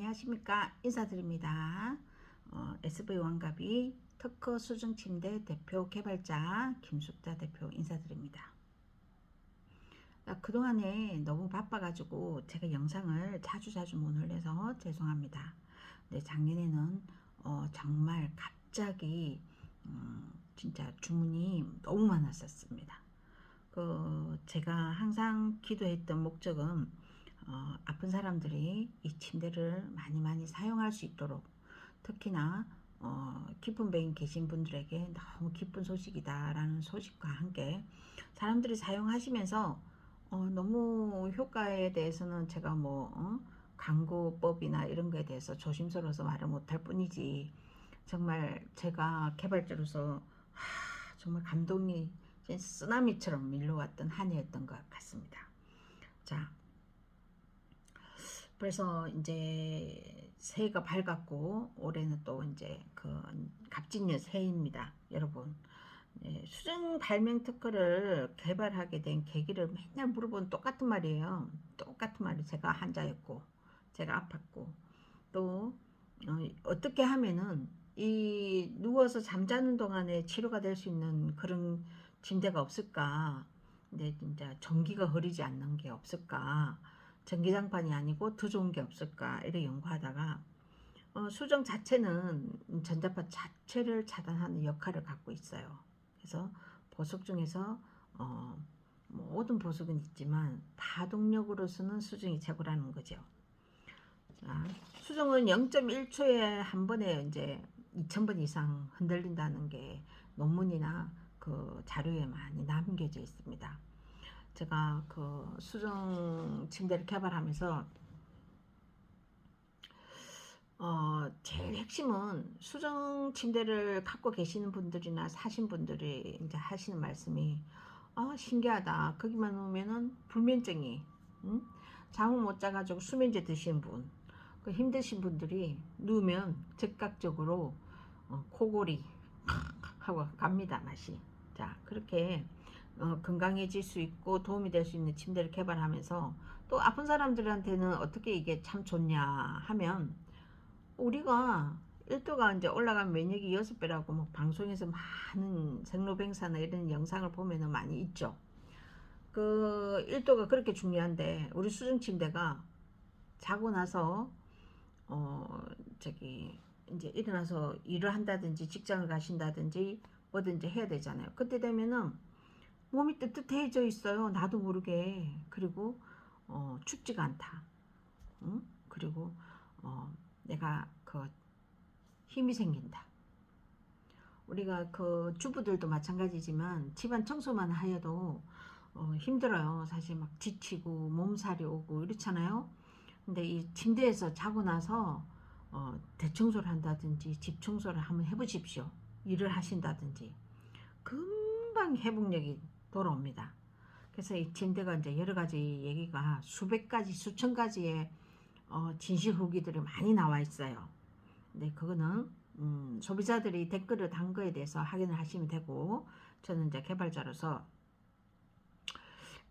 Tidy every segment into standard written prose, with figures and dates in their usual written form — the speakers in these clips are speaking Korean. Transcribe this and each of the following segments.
안녕하십니까. 인사드립니다. SV왕갑이 특허 수정침대 대표 개발자 김숙자 대표 인사드립니다. 그동안에 너무 바빠가지고 제가 영상을 자주 못 올려서 죄송합니다. 네, 작년에는 정말 갑자기 진짜 주문이 너무 많았었습니다. 제가 항상 기도했던 목적은 아픈 사람들이 이 침대를 많이 사용할 수 있도록, 특히나 깊은 배인 계신 분들에게 너무 기쁜 소식이다 라는 소식과 함께 사람들이 사용하시면서 너무 효과에 대해서는 제가 광고법이나 이런 거에 대해서 조심스러워서 말을 못할 뿐이지, 정말 제가 개발자로서 정말 감동이 쓰나미처럼 밀려왔던 한 해였던 것 같습니다. 자, 그래서 이제 새해가 밝았고 올해는 또 이제 갑진년 새해입니다, 여러분. 네, 수정 발명 특허를 개발하게 된 계기를 맨날 물어보는 똑같은 말이에요. 똑같은 말이, 제가 환자였고 제가 아팠고 또 어떻게 하면은 이 누워서 잠자는 동안에 치료가 될 수 있는 그런 침대가 없을까? 근데 진짜 전기가 흐르지 않는 게 없을까? 전기장판이 아니고 더 좋은 게 없을까? 이렇게 연구하다가 수정 자체는 전자파 자체를 차단하는 역할을 갖고 있어요. 그래서 보석 중에서 모든 보석은 있지만 파동력으로서는 수정이 최고라는 거죠. 자, 수정은 0.1초에 한 번에 이제 2000번 이상 흔들린다는 게 논문이나 자료에 많이 남겨져 있습니다. 제가 수정 침대를 개발하면서 제일 핵심은, 수정 침대를 갖고 계시는 분들이나 사신 분들이 이제 하시는 말씀이, 신기하다. 거기만 놓으면은 불면증이, 잠을 못 자가지고 수면제 드시는 분, 힘드신 분들이 누우면 즉각적으로 코골이 하고 갑니다, 맛이. 자, 그렇게 건강해질 수 있고 도움이 될 수 있는 침대를 개발하면서, 또 아픈 사람들한테는 어떻게 이게 참 좋냐 하면, 우리가 1도가 이제 올라가면 면역이 6배라고 막 방송에서 많은 생로병사나 이런 영상을 보면은 많이 있죠. 1도가 그렇게 중요한데, 우리 수중 침대가 자고 나서 이제 일어나서 일을 한다든지 직장을 가신다든지 뭐든지 해야 되잖아요. 그때 되면은 몸이 뜨뜻해져 있어요, 나도 모르게. 그리고 춥지가 않다. 응? 그리고 내가 힘이 생긴다. 우리가 주부들도 마찬가지지만 집안 청소만 하여도 힘들어요. 사실 막 지치고 몸살이 오고 이렇잖아요. 근데 이 침대에서 자고 나서 대청소를 한다든지 집 청소를 한번 해보십시오. 일을 하신다든지 금방 회복력이 돌아옵니다. 그래서 이 침대가 이제 여러 가지 얘기가 수백 가지, 수천 가지의 진실 후기들이 많이 나와 있어요. 근데 그거는 소비자들이 댓글을 단 거에 대해서 확인을 하시면 되고, 저는 이제 개발자로서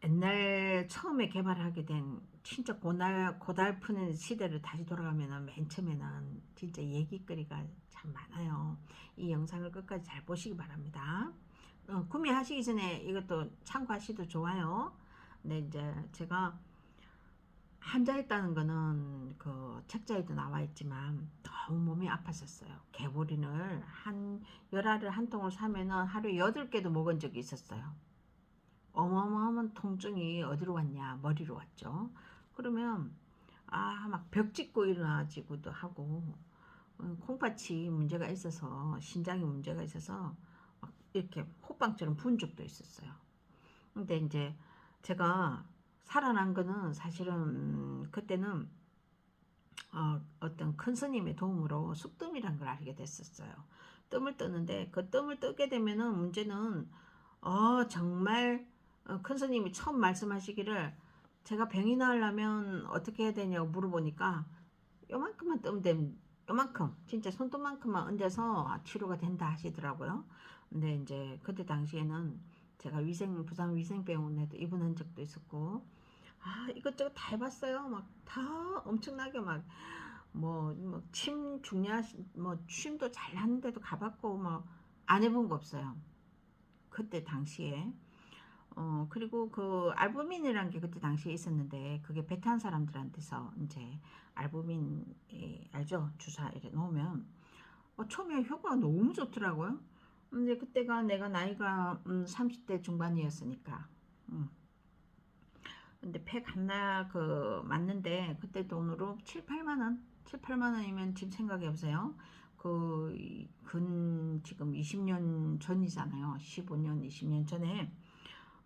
옛날 처음에 개발하게 된 진짜 고달프는 시대를 다시 돌아가면은, 맨 처음에는 진짜 얘기거리가 참 많아요. 이 영상을 끝까지 잘 보시기 바랍니다. 구매하시기 전에 이것도 참고하셔도 좋아요. 근데 이제 제가 환자였다는 거는 책자에도 나와 있지만 너무 몸이 아팠었어요. 개보린을 열알을 한 통을 사면은 하루에 8개도 먹은 적이 있었어요. 어마어마한 통증이 어디로 왔냐? 머리로 왔죠. 그러면 막 벽 짚고 일어나지고도 하고, 콩팥이 문제가 있어서, 신장에 문제가 있어서 막 이렇게 호빵처럼 부은 적도 있었어요. 근데 이제 제가 살아난 거는 사실은 그때는 어떤 큰 스님의 도움으로 숙뜸이란 걸 알게 됐었어요. 뜸을 뜨는데, 그 뜸을 뜨게 되면은 문제는 정말 큰 스님이 처음 말씀하시기를, 제가 병이 나으려면 어떻게 해야 되냐고 물어보니까 요만큼만 뜨면 되면, 요만큼 진짜 손톱만큼만 얹어서 치료가 된다 하시더라고요. 근데 이제 그때 당시에는 제가 부산 위생병원에도 입원한 적도 있었고, 이것저것 다 해봤어요. 막 다 엄청나게 막 침 중야 침도 잘 하는데도 가봤고 안 해본 거 없어요. 그때 당시에. 그리고 그 알부민이라는 게 그때 당시에 있었는데, 그게 배 탄 사람들한테서 이제 알부민, 알죠? 주사 이렇게 놓으면 처음에 효과가 너무 좋더라고요. 근데 그때가 내가 나이가 30대 중반이었으니까. 근데 팩 하나 맞는데 그때 돈으로 7, 8만 원? 7, 8만 원이면 지금 생각해 보세요. 지금 20년 전이잖아요. 15년, 20년 전에.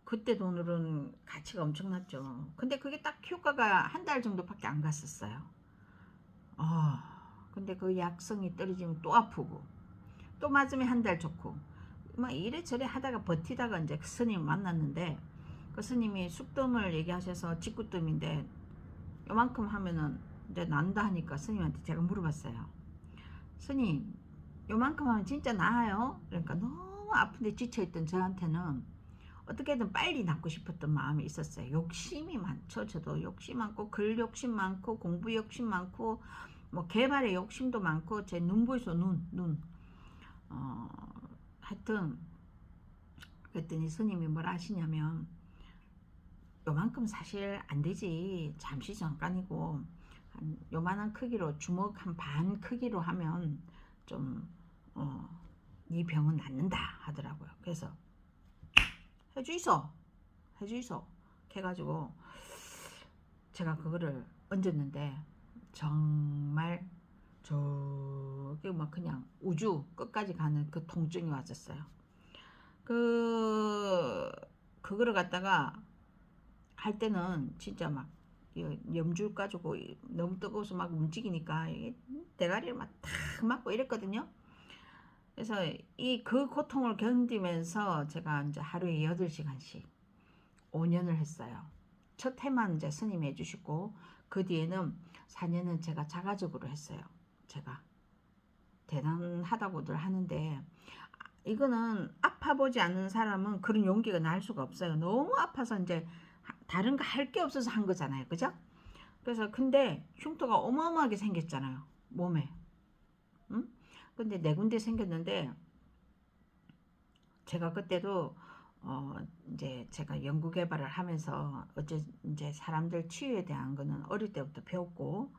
그때 돈으로는 가치가 엄청났죠. 근데 그게 딱 효과가 한 달 정도밖에 안 갔었어요. 근데 그 약성이 떨어지면 또 아프고, 또 맞으면 한 달 좋고, 막 이래저래 하다가 버티다가 이제 그 스님 만났는데, 그 스님이 숙뜸을 얘기하셔서 직구뜸인데 요만큼 하면은 이제 난다 하니까 스님한테 제가 물어봤어요. 스님, 요만큼 하면 진짜 나아요? 그러니까 너무 아픈데 지쳐있던 저한테는 어떻게든 빨리 낫고 싶었던 마음이 있었어요. 욕심이 많죠. 저도 욕심 많고, 글 욕심 많고, 공부 욕심 많고, 개발의 욕심도 많고, 제 눈 보이소, 눈. 하여튼 그랬더니 스님이 뭐라 하시냐면, 요만큼 사실 안 되지. 잠시 잠깐이고, 한 요만한 크기로, 주먹 한 반 크기로 하면 좀 이 병은 낫는다 하더라고요. 그래서 해주이소 해가지고 제가 그거를 얹었는데, 정말 저기 그냥 우주 끝까지 가는 그 통증이 왔었어요. 그거를 갖다가 할 때는 진짜 막 염줄 가지고 너무 뜨거워서 막 움직이니까 대가리를 막 탁 맞고 이랬거든요. 그래서 그 고통을 견디면서 제가 이제 하루에 8시간씩 5년을 했어요. 첫 해만 이제 스님이 해주시고, 그 뒤에는 4년은 제가 자가적으로 했어요. 제가 대단하다고들 하는데, 이거는 아파보지 않는 사람은 그런 용기가 날 수가 없어요. 너무 아파서 이제 다른 거 할 게 없어서 한 거잖아요. 그죠? 그래서 근데 흉터가 어마어마하게 생겼잖아요. 몸에. 응? 근데 4군데 생겼는데, 제가 그때도 이제 제가 연구 개발을 하면서 이제 사람들 치유에 대한 거는 어릴 때부터 배웠고,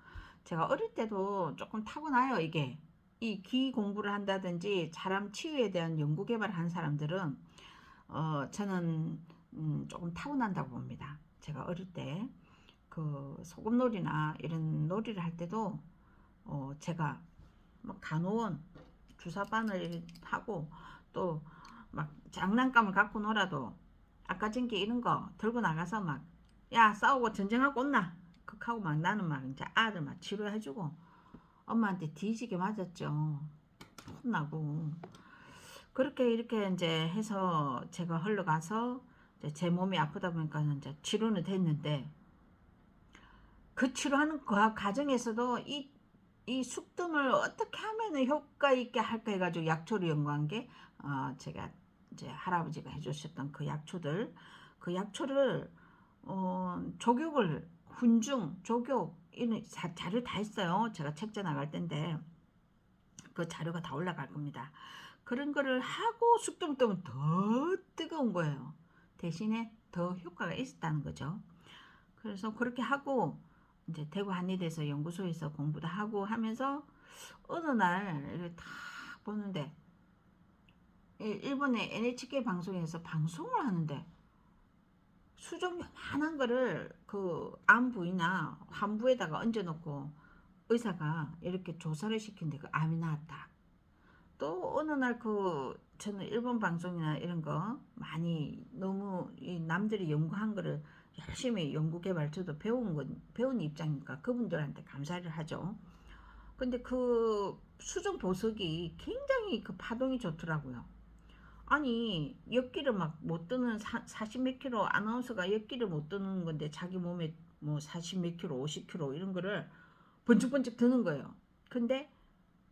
제가 어릴 때도 조금 타고나요. 이게 이 귀 공부를 한다든지 사람 치유에 대한 연구 개발을 한 사람들은 저는 조금 타고난다고 봅니다. 제가 어릴 때 그 소금놀이나 이런 놀이를 할 때도 제가 막 간호원 주사바늘 하고, 또 막 장난감을 갖고 놀아도 아까 전기 이런 거 들고 나가서 막, 야 싸우고 전쟁하고 온나 극하고 막, 나는 막 이제 아들 막 치료해주고, 엄마한테 뒤지게 맞았죠. 혼나고. 그렇게 이렇게 이제 해서 제가 흘러가서 이제 제 몸이 아프다 보니까 이제 치료는 됐는데, 그 치료하는 그 과정에서도 이 숙뜸을 어떻게 하면 효과 있게 할까 해가지고 약초를 연구한 게, 제가 이제 할아버지가 해주셨던 그 약초들, 그 약초를 족욕을 훈중, 족욕 이런 자료 다 있어요. 제가 책자 나갈 텐데 그 자료가 다 올라갈 겁니다. 그런 거를 하고 숙뜸 뜨면 더 뜨거운 거예요. 대신에 더 효과가 있었다는 거죠. 그래서 그렇게 하고 이제 대구 한의대에서 연구소에서 공부도 하고 하면서 어느 날 딱 보는데, 일본의 NHK 방송에서 방송을 하는데 수정 요만한 거를 그 암 부위나 환부에다가 얹어놓고 의사가 이렇게 조사를 시킨데 그 암이 나왔다. 또 어느 날 저는 일본 방송이나 이런 거 많이 너무 남들이 연구한 거를 열심히 연구 개발, 저도 배운 입장이니까 그분들한테 감사를 하죠. 근데 그 수정 보석이 굉장히 그 파동이 좋더라고요. 아니 엿기를 막 못 드는 40 몇 킬로 아나운서가 엿기를 못 드는 건데, 자기 몸에 40 몇 킬로 50 킬로 이런 거를 번쩍번쩍 드는 거예요. 근데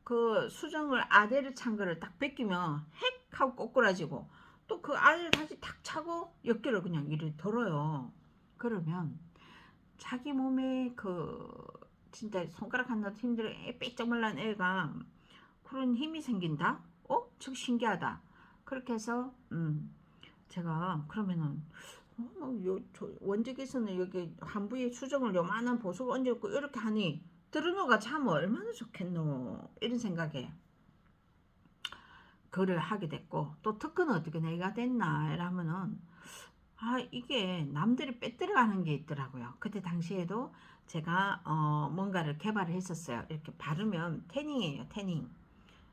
그 수정을 아대를 찬 거를 딱 뺏기면 핵 하고 꼬꾸라지고, 또 그 아대를 다시 탁 차고 엿기를 그냥 이리 덜어요. 그러면 자기 몸에 진짜 손가락 하나도 힘들어 삐쩍 말란 애가 그런 힘이 생긴다? 저 신기하다. 그렇게 해서 제가 그러면은 원적에서는 여기 한부에 수정을 요만한 보석을 얹어놓고 이렇게 하니 들어노가 참 얼마나 좋겠노 이런 생각에 그걸 하게 됐고, 또 특허는 어떻게 내가 됐나 이러면은 이게 남들이 빼들어가는 게 있더라고요. 그때 당시에도 제가 뭔가를 개발을 했었어요. 이렇게 바르면 태닝이에요. 태닝.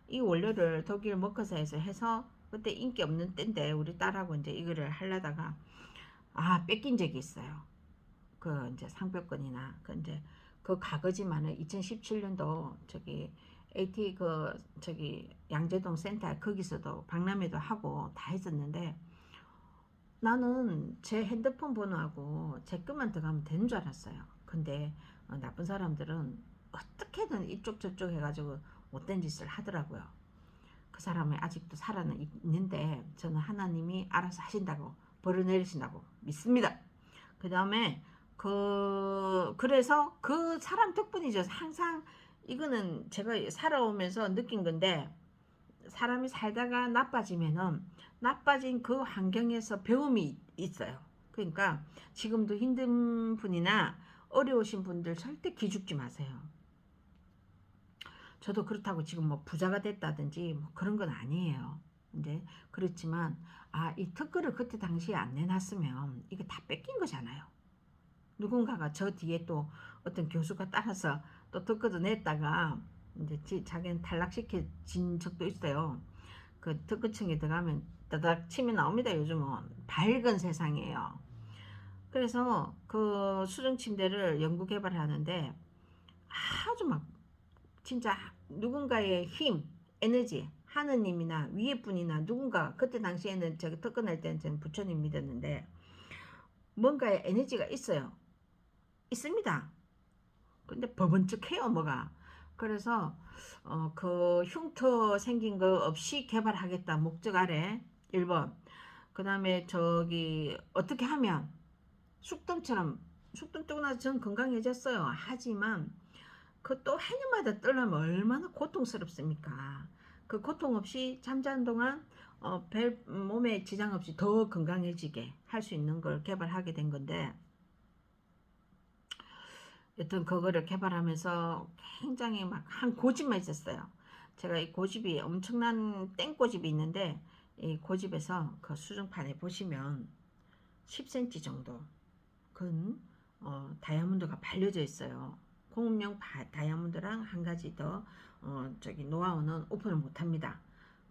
이 원료를 독일 머커사에서 해서 그때 인기 없는 때인데 우리 딸하고 이제 이거를 하려다가 뺏긴 적이 있어요. 그 이제 상표권이나 그 이제 그 가거지만은 2017년도 저기 AT 저기 양재동 센터 거기서도 박람회도 하고 다 했었는데, 나는 제 핸드폰 번호하고 제 것만 들어가면 되는 줄 알았어요. 근데 나쁜 사람들은 어떻게든 이쪽 저쪽 해가지고 못된 짓을 하더라고요. 그 사람이 아직도 살아는 있는데 저는 하나님이 알아서 하신다고 벌을 내리신다고 믿습니다. 그 다음에 그래서 그 사람 덕분이죠. 항상 이거는 제가 살아오면서 느낀 건데, 사람이 살다가 나빠지면은 나빠진 그 환경에서 배움이 있어요. 그러니까 지금도 힘든 분이나 어려우신 분들 절대 기죽지 마세요. 저도 그렇다고 지금 뭐 부자가 됐다든지 뭐 그런 건 아니에요. 이제 그렇지만 이 특허를 그때 당시에 안 내놨으면 이게 다 뺏긴 거잖아요. 누군가가 저 뒤에 또 어떤 교수가 따라서 또 특허도 냈다가 이제 자기는 탈락시켜진 적도 있어요. 그 특허청에 들어가면 따닥 치면 나옵니다. 요즘은 밝은 세상이에요. 그래서 그 수중 침대를 연구 개발하는데 아주 막 진짜 누군가의 힘, 에너지, 하느님이나 위에 분이나 누군가, 그때 당시에는 저기 특허 낼 때는 저는 부처님 믿었는데 뭔가의 에너지가 있어요. 있습니다. 근데 버번쩍해요 뭐가. 그래서 그 흉터 생긴 거 없이 개발하겠다 목적 아래 1번. 그 다음에 저기 어떻게 하면 쑥뜸처럼, 쑥뜸 뜨고 나서 전 건강해졌어요. 하지만 그 또 해녀마다 뜨려면 얼마나 고통스럽습니까. 그 고통 없이 잠자는 동안 몸에 지장 없이 더 건강해지게 할 수 있는 걸 개발하게 된 건데, 여튼 그거를 개발하면서 굉장히 막 한 고집만 있었어요. 제가 이 고집이 엄청난 땡고집이 있는데, 이 고집에서 그 수정판에 보시면 10cm 정도 근 다이아몬드가 발려져 있어요. 공업용 다이아몬드랑 한 가지 더 저기 노하우는 오픈을 못합니다.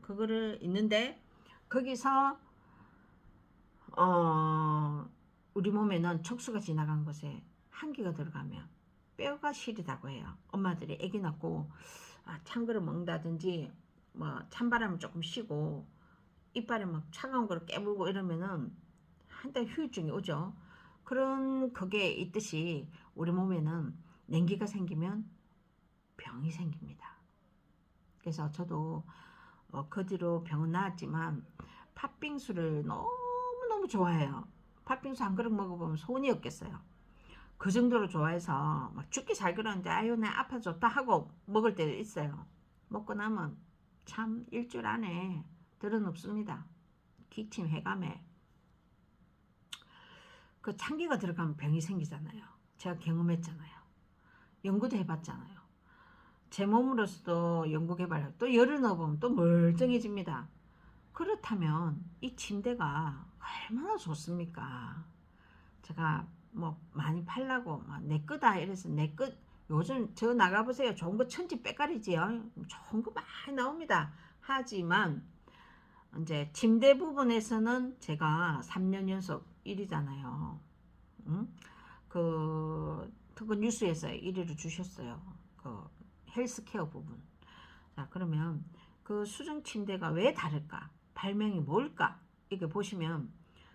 그거를 있는데 거기서 우리 몸에는 척수가 지나간 곳에 한기가 들어가면 뼈가 시리다고 해요. 엄마들이 아기 낳고 찬 거를 먹는다든지 뭐 찬바람을 조금 쉬고 이빨에 막 차가운 거를 깨물고 이러면은 한 달 후유증이 오죠. 그런 그게 있듯이 우리 몸에는 냉기가 생기면 병이 생깁니다. 그래서 저도 그 뒤로 병은 나았지만 팥빙수를 너무너무 좋아해요. 팥빙수 한 그릇 먹어보면 손이 없겠어요. 그 정도로 좋아해서 막 죽기 살기로는데 아유 나 아파 좋다 하고 먹을 때도 있어요. 먹고 나면 참 일주일 안에 들어눕습니다. 기침 해감에 그 참기가 들어가면 병이 생기잖아요. 제가 경험했잖아요. 연구도 해봤잖아요. 제 몸으로서도 연구 개발하고 또 열을 넣어보면 또 멀쩡해집니다. 그렇다면 이 침대가 얼마나 좋습니까? 제가 뭐 많이 팔라고 내 거다 이래서 내 거, 요즘 저 나가보세요. 좋은 거 천지 빼가리지요. 좋은 거 많이 나옵니다. 하지만 이제 침대 부분에서는 제가 3년 연속 1위잖아요. 응? 그 특허 뉴스에서 1위를 주셨어요. 그 헬스케어 부분. 자, 그러면 그 수중 침대가 왜 다를까? 발명이 뭘까? 이렇게 보시면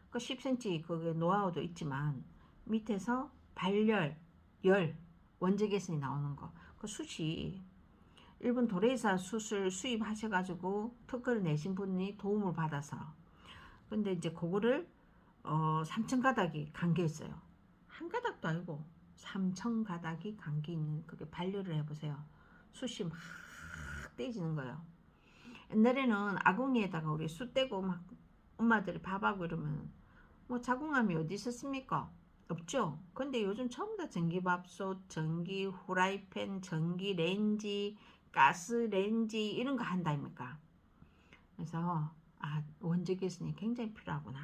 그 10cm 그게 노하우도 있지만 밑에서 발열, 열, 원적외선이 나오는 거. 그 숱이 일본 도레이사 숯을 수입하셔가지고 특허를 내신 분이 도움을 받아서. 근데 이제 그거를 3천 가닥이 감겨 있어요. 한 가닥도 아니고 삼천 가닥이 감기 있는 그게 반려를 해보세요. 숯이 막 떼지는 거예요. 옛날에는 아궁이에다가 우리 숯 떼고 막 엄마들이 밥하고 이러면 뭐 자궁함이 어디 있었습니까? 없죠. 근데 요즘 전부 다 전기밥솥, 전기 후라이팬, 전기 렌지, 가스 렌지 이런 거 한다입니까? 그래서 원적 개선이 굉장히 필요하구나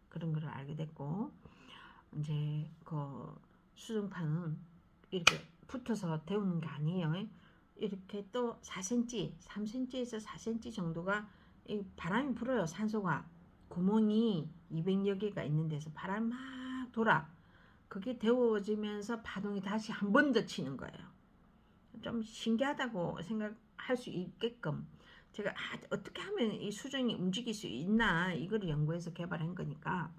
그런 걸 알게 됐고, 이제 그 수정판은 이렇게 붙어서 데우는 게 아니에요. 이렇게 또 4cm, 3cm에서 4cm 정도가 바람이 불어요. 산소가 구멍이 200여 개가 있는 데서 바람 막 돌아. 그게 데워지면서 파동이 다시 한 번 더 치는 거예요. 좀 신기하다고 생각할 수 있게끔 제가 어떻게 하면 이 수정이 움직일 수 있나 이거를 연구해서 개발한 거니까,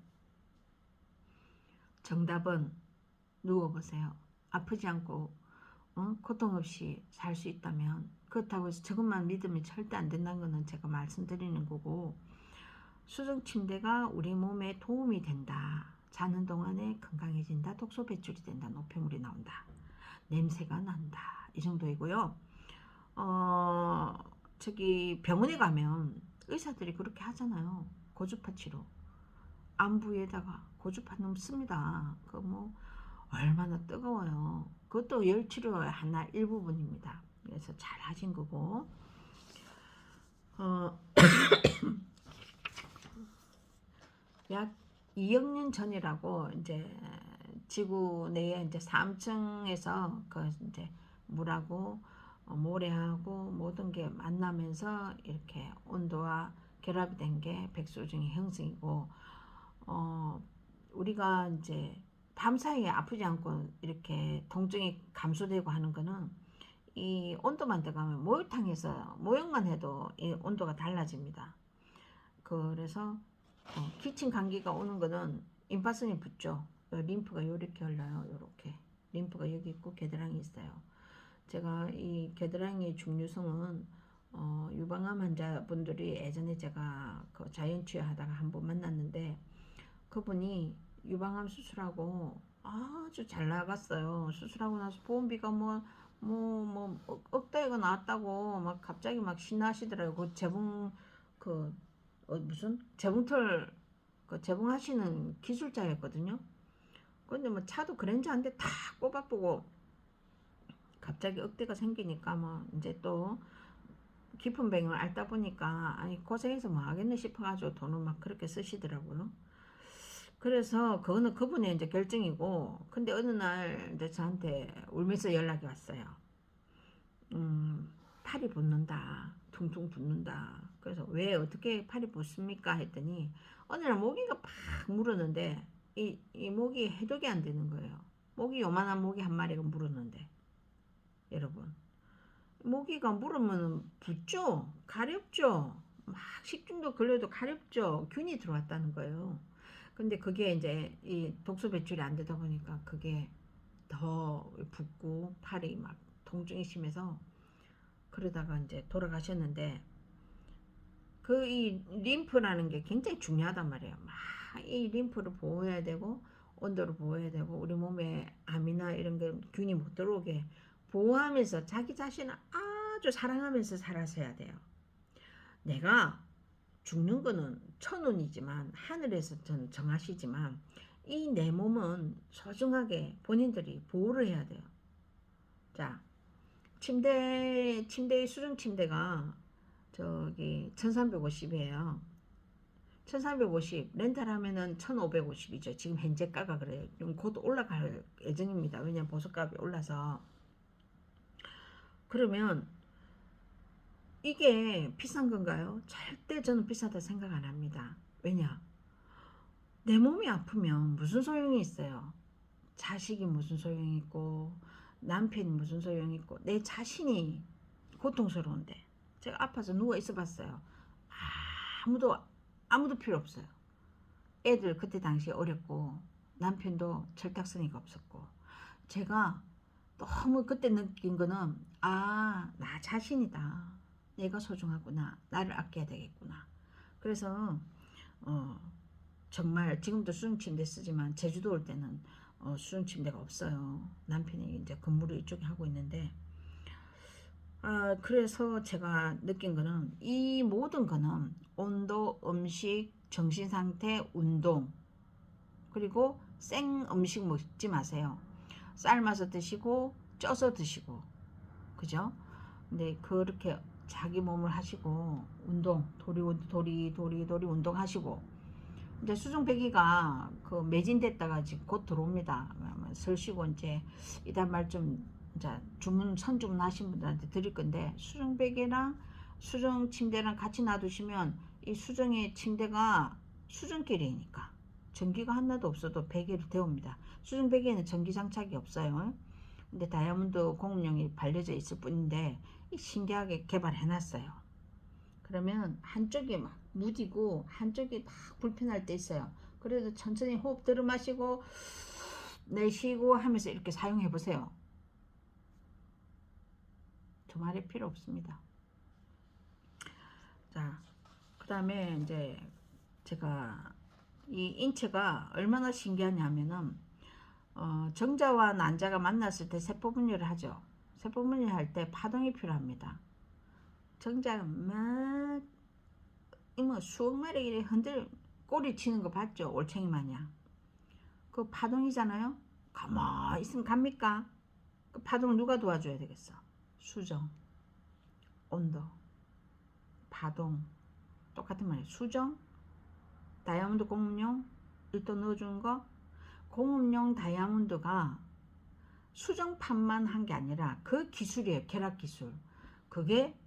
정답은 누워보세요. 아프지 않고 고통 없이 살 수 있다면, 그렇다고 해서 저것만 믿으면 절대 안 된다는 거는 제가 말씀드리는 거고, 수정 침대가 우리 몸에 도움이 된다. 자는 동안에 건강해진다. 독소 배출이 된다. 노폐물이 나온다. 냄새가 난다. 이 정도이고요. 저기 병원에 가면 의사들이 그렇게 하잖아요. 고주파 치료. 안부에다가 고주파 넣습니다. 그 뭐 얼마나 뜨거워요. 그것도 열 치료의 하나 일부분입니다. 그래서 잘 하신 거고, 약 2억 년 전이라고 이제 지구 내에 이제 3층에서 그 이제 물하고 모래하고 모든 게 만나면서 이렇게 온도와 결합이 된 게 백소중의 형성이고, 우리가 이제 밤사이에 아프지 않고 이렇게 통증이 감소되고 하는 거는 이 온도만 들어가면 목욕탕에서 목욕만 해도 이 온도가 달라집니다. 그래서 기침 감기가 오는 거는 임파선이 붙죠. 림프가 이렇게 흘러요. 이렇게 림프가 여기 있고 겨드랑이 있어요. 제가 이 겨드랑이 중류성은 유방암 환자분들이 예전에 제가 그 자연치유 하다가 한번 만났는데, 그분이 유방암 수술하고 아주 잘 나갔어요. 수술하고 나서 보험비가 억 달러가 나왔다고 막 갑자기 막 신나시더라고요. 그 재봉 무슨 재봉틀 그 재봉하시는 기술자였거든요. 근데 뭐 차도 그랜저 한 대 탁 뽑아보고 갑자기 억대가 생기니까 뭐 이제 또 깊은 병을 앓다 보니까 고생해서 뭐 하겠네 싶어가지고 돈을 막 그렇게 쓰시더라고요. 그래서 그거는 그분의 이제 결정이고, 근데 어느 날 이제 저한테 울면서 연락이 왔어요. 팔이 붓는다. 퉁퉁 붓는다. 그래서 왜 어떻게 팔이 붓습니까? 했더니 어느 날 모기가 팍 물었는데 이 모기 해독이 안 되는 거예요. 모기 요만한 모기 한 마리가 물었는데, 여러분 모기가 물으면 붓죠. 가렵죠. 막 식중독 걸려도 가렵죠. 균이 들어왔다는 거예요. 근데 그게 이제 이 독소 배출이 안 되다 보니까 그게 더 붓고 팔이 막 통증이 심해서 그러다가 이제 돌아가셨는데, 그 이 림프라는 게 굉장히 중요하단 말이에요. 막 이 림프를 보호해야 되고 온도를 보호해야 되고 우리 몸에 암이나 이런 게 균이 못 들어오게 보호하면서 자기 자신을 아주 사랑하면서 살아서야 돼요. 내가 죽는 거는 천운이지만 하늘에서 정하시지만 이 내 몸은 소중하게 본인들이 보호를 해야 돼요. 자, 침대의 수중 침대가 저기 1350이에요. 1350 렌탈하면은 1550이죠. 지금 현재가가 그래요. 곧 올라갈 예정입니다. 왜냐면 보석값이 올라서. 그러면 이게 비싼 건가요? 절대 저는 비싸다 생각 안 합니다. 왜냐? 내 몸이 아프면 무슨 소용이 있어요? 자식이 무슨 소용이 있고 남편이 무슨 소용이 있고 내 자신이 고통스러운데. 제가 아파서 누워 있어 봤어요. 아무도 필요 없어요. 애들 그때 당시에 어렸고 남편도 철딱서니가 없었고, 제가 너무 그때 느낀 거는 나 자신이다. 내가 소중하구나. 나를 아껴야 되겠구나. 그래서 정말 지금도 수중침대 쓰지만 제주도 올 때는 수중 침대가 없어요. 남편이 이제 근무를 이쪽에 하고 있는데, 그래서 제가 느낀 거는 이 모든 거는 온도, 음식, 정신 상태, 운동, 그리고 생 음식 먹지 마세요. 삶아서 드시고 쪄서 드시고, 그죠? 근데 그렇게 자기 몸을 하시고 운동, 도리 운동하시고, 이제 수중배기가 그 매진됐다가 지금 곧 들어옵니다. 설 쉬고 이제 이달 말쯤 이제 선주문 하신 분들한테 드릴 건데, 수중베개랑 수중 침대랑 같이 놔두시면 이 수중의 침대가 수중길이니까 전기가 하나도 없어도 베개를 데웁니다. 수중 베개는 전기 장착이 없어요. 근데 다이아몬드 공업용이 발려져 있을 뿐인데 신기하게 개발해 놨어요. 그러면 한쪽이 막 무디고 한쪽이 막 불편할 때 있어요. 그래도 천천히 호흡 들어 마시고 내쉬고 하면서 이렇게 사용해 보세요. 두말할 필요 없습니다. 자, 그 다음에 이제 제가 이 인체가 얼마나 신기하냐면은 정자와 난자가 만났을 때 세포분열을 하죠. 세포분열 할 때 파동이 필요합니다. 정자가 막 이모 수억 마리 이래 꼬리 치는 거 봤죠? 올챙이 마냥. 그 파동이잖아요. 가만히 있으면 갑니까? 그 파동을 누가 도와줘야 되겠어? 수정, 온도, 파동, 똑같은 말이에요. 수정, 다이아몬드 공업용 1도 넣어주는 거. 공업용 다이아몬드가 수정판만 한 게 아니라 그 기술이에요. 결합 기술. 그게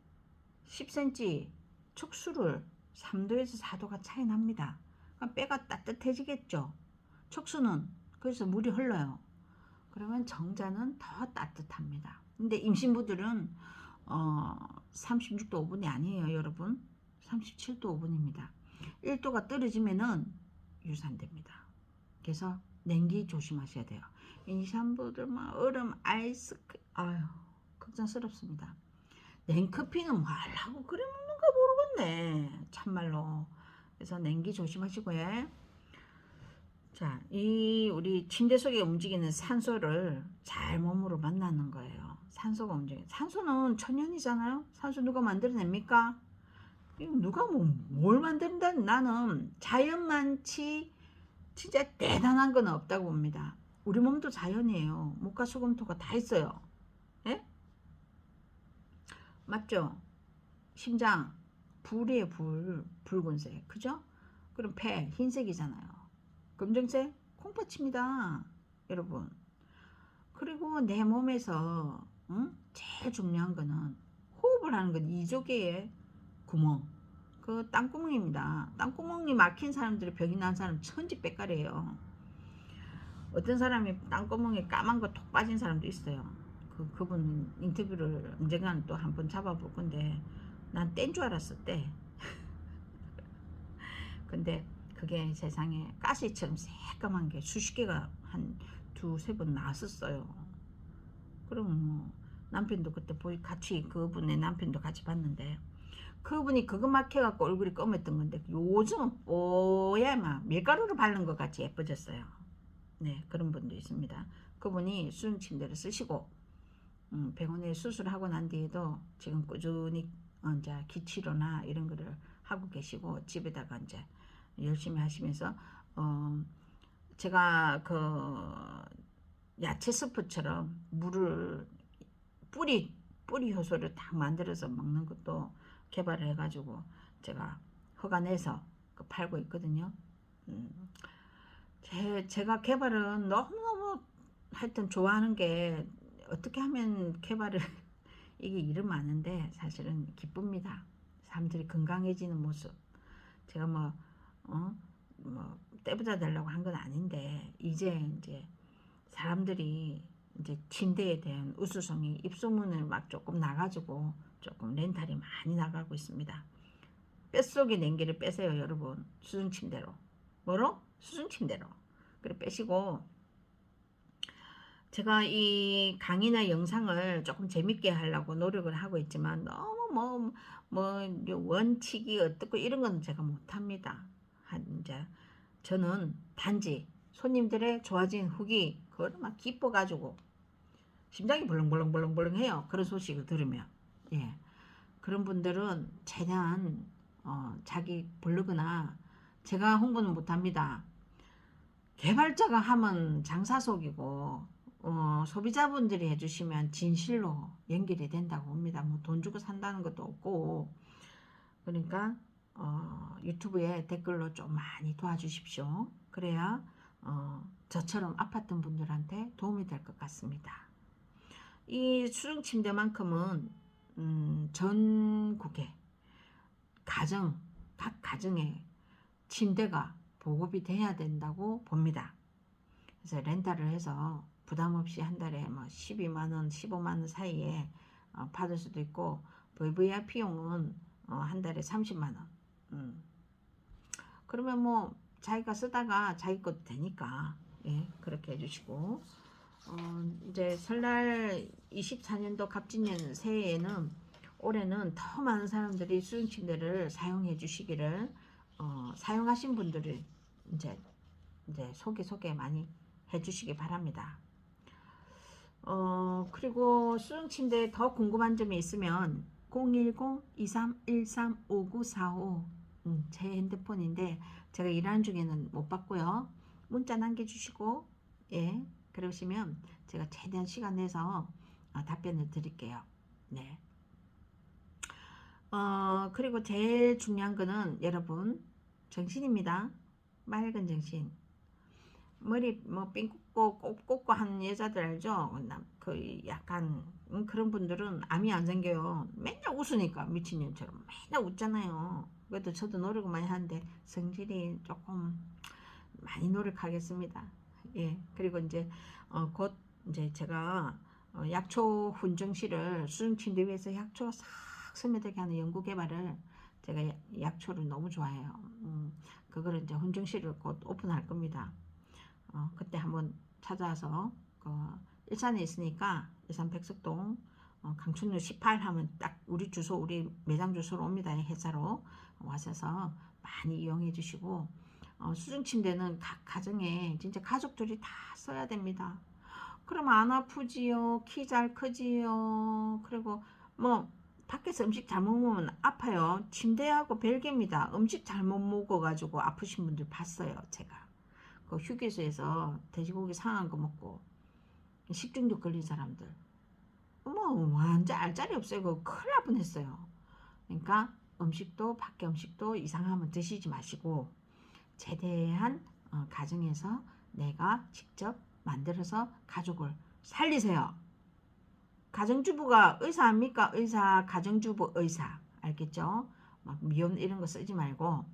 10cm 척수를 3도에서 4도가 차이 납니다. 그럼 뼈가 따뜻해지겠죠. 척수는 그래서 물이 흘러요. 그러면 정자는 더 따뜻합니다. 근데 임신부들은 36도 5분이 아니에요, 여러분. 37도 5분입니다. 1도가 떨어지면은 유산됩니다. 그래서 냉기 조심하셔야 돼요. 임산부들 막 얼음 아이스크림, 아유 걱정스럽습니다. 냉커피는 뭐 하려고 그래 먹는가 모르겠네, 참말로. 그래서 냉기 조심하시고요. 자, 이 우리 침대 속에 움직이는 산소를 잘 몸으로 만나는 거예요. 산소가 움직여. 산소는 천연이잖아요. 산소 누가 만들어냅니까? 이거 누가 뭘 만든다? 나는 자연만치 진짜 대단한 건 없다고 봅니다. 우리 몸도 자연이에요. 목과 수금토가 다 있어요. 예? 맞죠? 심장 불이에요. 붉은색, 그죠? 그럼 폐 흰색이잖아요. 검정색 콩팥입니다, 여러분. 그리고 내 몸에서 제일 중요한 거는 호흡을 하는 건 이조개의 구멍, 그 땅구멍입니다. 땅구멍이 막힌 사람들이 병이 난 사람 천지백갈이에요. 어떤 사람이 땅구멍에 까만 거 톡 빠진 사람도 있어요. 그분 인터뷰를 언젠가는 또 한번 잡아볼 건데, 난 뗀 줄 알았어, 때. 근데 그게 세상에 가시처럼 새까만 게 수십 개가 한 두세 번 나왔었어요. 그럼 뭐 남편도 그때 같이, 그분의 남편도 같이 봤는데, 그분이 그거 막혀갖고 얼굴이 검했던 건데 요즘은 뽀야 막 밀가루를 바른 것 같이 예뻐졌어요. 네, 그런 분도 있습니다. 그분이 수중 침대를 쓰시고 병원에 수술하고 난 뒤에도 지금 꾸준히 이제 기치료나 이런 거를 하고 계시고, 집에다가 이제 열심히 하시면서 제가 그 야채 스프처럼 물을 뿌리 효소를 딱 만들어서 먹는 것도 개발을 해가지고 제가 허가내서 팔고 있거든요. 제가 개발은 너무너무 하여튼 좋아하는 게, 어떻게 하면 개발을 이게 일은 많은데 사실은 기쁩니다. 사람들이 건강해지는 모습. 제가 뭐 떼부자 되려고 한 건 아닌데, 이제 사람들이 이제 침대에 대한 우수성이 입소문을 막 조금 나가지고 조금 렌탈이 많이 나가고 있습니다. 뼛속의 냉기를 빼세요, 여러분. 수중 침대로. 뭐로? 수중 침대로. 그래 빼시고, 제가 이 강의나 영상을 조금 재밌게 하려고 노력을 하고 있지만 너무 원칙이 어떻고 이런 건 제가 못합니다. 이제 저는 단지 손님들의 좋아진 후기, 막 기뻐가지고 심장이 벌렁벌렁벌렁벌렁해요. 그런 소식을 들으면. 예. 그런 분들은 최대한 자기 블로그나 제가 홍보는 못합니다. 개발자가 하면 장사 속이고 소비자분들이 해주시면 진실로 연결이 된다고 봅니다. 뭐 돈 주고 산다는 것도 없고. 그러니까 유튜브에 댓글로 좀 많이 도와주십시오. 그래야 저처럼 아팠던 분들한테 도움이 될 것 같습니다. 이 수중침대만큼은 전국에 각 가정에 침대가 보급이 돼야 된다고 봅니다. 그래서 렌탈을 해서 부담 없이 한 달에 뭐 12만원, 15만원 사이에 받을 수도 있고, VVIP용은 한 달에 30만원. 그러면 뭐 자기가 쓰다가 자기 것도 되니까, 예, 그렇게 해주시고, 이제 설날 24년도 갑진년 새해에는 올해는 더 많은 사람들이 수중침대를 사용해 주시기를, 사용하신 분들을 이제 소개 많이 해 주시기 바랍니다. 그리고 수중침대에 더 궁금한 점이 있으면 010-2313-5945 제 핸드폰인데 제가 일하는 중에는 못 받고요. 문자 남겨주시고, 예, 그러시면 제가 최대한 시간 내서 답변을 드릴게요. 네. 그리고 제일 중요한 거는 여러분 정신입니다. 맑은 정신. 머리 뭐 삥 꽂고 하는 여자들 알죠? 그 약간 그런 분들은 암이 안 생겨요. 맨날 웃으니까 미친년처럼 맨날 웃잖아요. 그래도 저도 노력을 많이 하는데 성질이 조금 많이 노력하겠습니다. 예, 그리고 이제 곧 이제 제가 약초 훈증실을 수중침대 위에서 약초가 싹 스며들게 하는 연구 개발을, 제가 약초를 너무 좋아해요. 그거를 이제 훈증실을 곧 오픈할 겁니다. 그때 한번 찾아와서 일산에 있으니까 일산 백석동 강춘로 18 하면 딱 우리 주소, 우리 매장 주소로 옵니다. 회사로 와셔서 많이 이용해 주시고, 수중침대는 각 가정에 진짜 가족들이 다 써야 됩니다. 그럼 안 아프지요, 키 잘 크지요. 그리고 뭐 밖에서 음식 잘못 먹으면 아파요. 침대하고 별개입니다. 음식 잘못 먹어가지고 아프신 분들 봤어요. 제가 그 휴게소에서 돼지고기 상한 거 먹고 식중독 걸린 사람들 뭐 완전 알짜리 없어요. 그거 큰일 날 뻔했어요. 그러니까 음식도 밖에 음식도 이상하면 드시지 마시고 최대한 가정에서 내가 직접 만들어서 가족을 살리세요. 가정주부가 의사 합니까? 의사, 가정주부 의사. 알겠죠? 막 미연 이런 거 쓰지 말고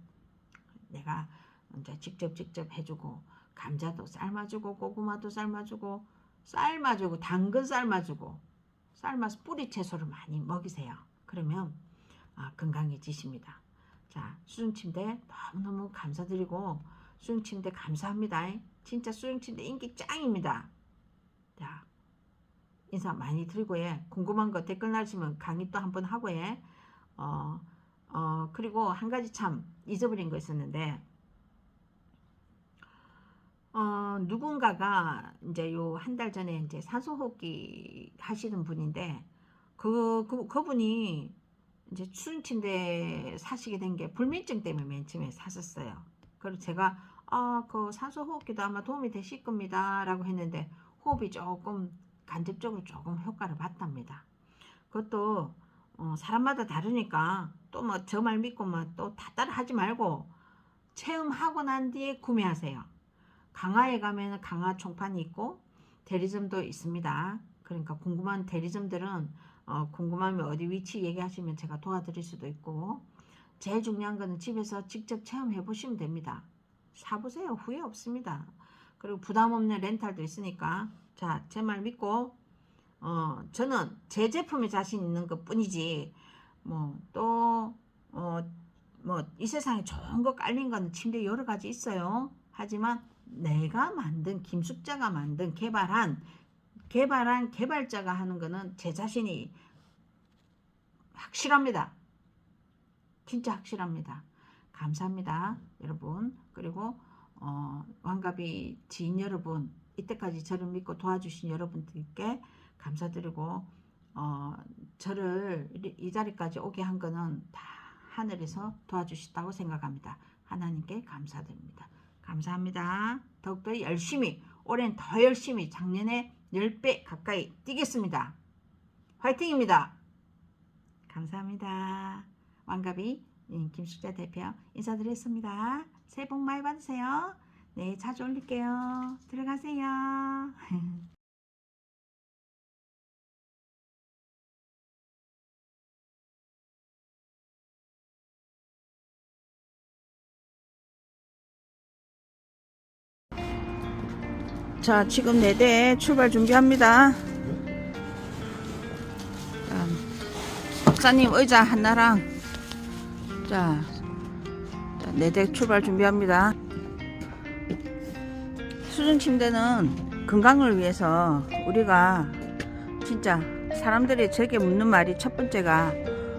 내가 이제 직접 해주고, 감자도 삶아주고, 고구마도 삶아주고, 당근 삶아주고, 삶아서 뿌리 채소를 많이 먹이세요. 그러면 건강해지십니다. 자, 수중침대 너무너무 감사드리고, 수중침대 감사합니다. 진짜 수중침대 인기 짱입니다. 자, 인사 많이 드리고, 예, 궁금한 거 댓글 나시면 강의 또 한번 하고, 예. 그리고 한 가지 참 잊어버린 거 있었는데, 누군가가 이제 요 한 달 전에 이제 산소호흡기 하시는 분인데, 그분이 이제 수중침대 사시게 된 게 불면증 때문에 맨 처음에 사셨어요. 그리고 제가 그 산소호흡기도 아마 도움이 되실 겁니다 라고 했는데, 호흡이 조금 간접적으로 조금 효과를 봤답니다. 그것도 사람마다 다르니까 또 뭐 저 말 믿고 뭐 또 다 따라 하지 말고 체험하고 난 뒤에 구매하세요. 강화에 가면 강화 총판이 있고 대리점도 있습니다. 그러니까 궁금한 대리점들은 궁금하면 어디 위치 얘기하시면 제가 도와드릴 수도 있고, 제일 중요한 거는 집에서 직접 체험해 보시면 됩니다. 사보세요. 후회 없습니다. 그리고 부담 없는 렌탈도 있으니까, 자, 제 말 믿고 저는 제 제품에 자신 있는 것 뿐이지 뭐 또 뭐 이 세상에 좋은 거 깔린 건 침대 여러 가지 있어요. 하지만 내가 만든, 김숙자가 만든 개발한 개발자가 하는 거는 제 자신이 확실합니다. 진짜 확실합니다. 감사합니다 여러분. 그리고 왕가비 지인 여러분, 이때까지 저를 믿고 도와주신 여러분들께 감사드리고 저를 이 자리까지 오게 한 거는 다 하늘에서 도와주셨다고 생각합니다. 하나님께 감사드립니다. 감사합니다. 더욱더 열심히, 올해는 더 열심히 작년에 10배 가까이 뛰겠습니다. 화이팅입니다. 감사합니다. 왕가비 김숙자 대표 인사드렸습니다. 새해 복 많이 받으세요. 네, 자주 올릴게요. 들어가세요. 자, 지금 4대 출발 준비합니다. 박사님 의자 하나랑 자 4대 출발 준비합니다. 수중침대는 건강을 위해서 우리가 진짜 사람들이 저게 묻는 말이 첫 번째가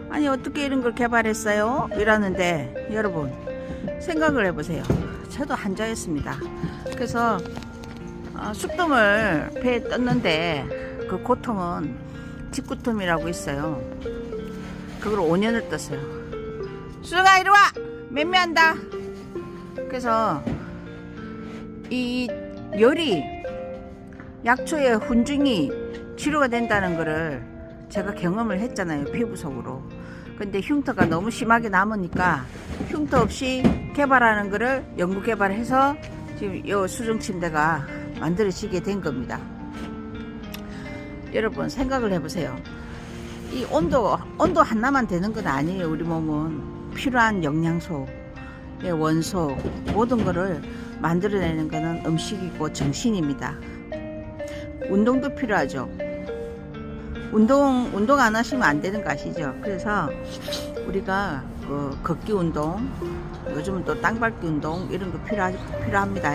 아니 어떻게 이런 걸 개발했어요? 이러는데 여러분 생각을 해보세요. 저도 한자였습니다. 그래서 쑥뜸을 배에 떴는데 그 고통은 직구tum이라고 있어요. 그걸 5년을 떴어요. 수정아 이리와! 맴매한다. 그래서 이 열이 약초의 훈증이 치료가 된다는 거를 제가 경험을 했잖아요. 피부 속으로. 근데 흉터가 너무 심하게 남으니까 흉터 없이 개발하는 거를 연구 개발해서 지금 이 수중 침대가 만들어지게 된 겁니다. 여러분 생각을 해보세요. 이 온도 하나만 되는 건 아니에요. 우리 몸은 필요한 영양소, 원소 모든 거를 만들어내는 거는 음식이고 정신입니다. 운동도 필요하죠. 운동 안 하시면 안 되는 거 아시죠? 그래서 우리가 그 걷기 운동, 요즘은 또 땅밟기 운동 이런 거 필요합니다.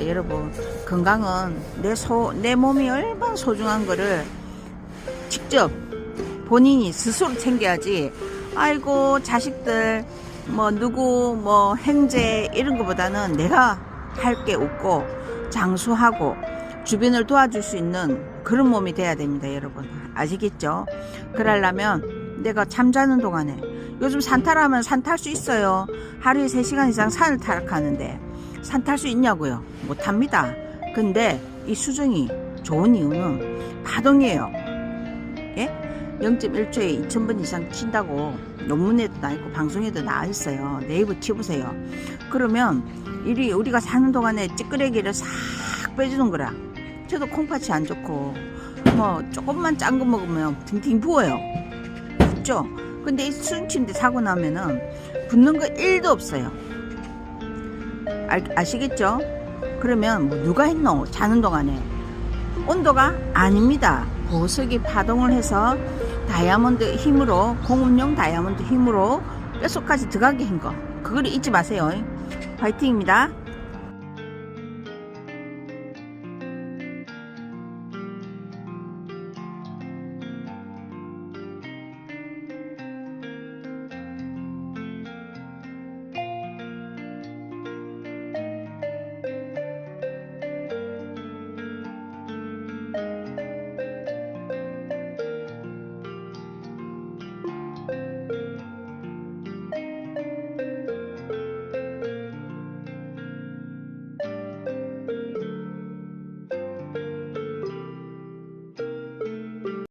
여러분 건강은 내 몸이 얼마나 소중한 거를 직접 본인이 스스로 챙겨야지. 아이고 자식들 뭐 누구 뭐 행제 이런 거보다는 내가 할 게 없고 장수하고 주변을 도와줄 수 있는 그런 몸이 돼야 됩니다. 여러분 아시겠죠? 그러려면 내가 잠자는 동안에 요즘 산타라면 산 탈 수 있어요. 하루에 3시간 이상 산을 타락하는데 산 탈 수 있냐고요? 못합니다. 근데 이 수정이 좋은 이유는 파동이에요. 예? 0.1초에 2000번 이상 친다고 논문에도 나 있고 방송에도 나와 있어요. 네이버 치보세요. 그러면 우리가 사는 동안에 찌끄레기를 싹 빼주는 거라. 저도 콩팥이 안 좋고 뭐 조금만 짠 거 먹으면 딩딩 부어요. 붓죠? 근데 이 수중침대 사고 나면은 붓는 거 1도 없어요. 아시겠죠? 그러면 뭐 누가 했노? 자는 동안에 온도가 아닙니다. 보석이 파동을 해서 다이아몬드 힘으로 공업용 다이아몬드 힘으로 뼛속까지 들어가게 한 거. 그걸 잊지 마세요. 화이팅입니다.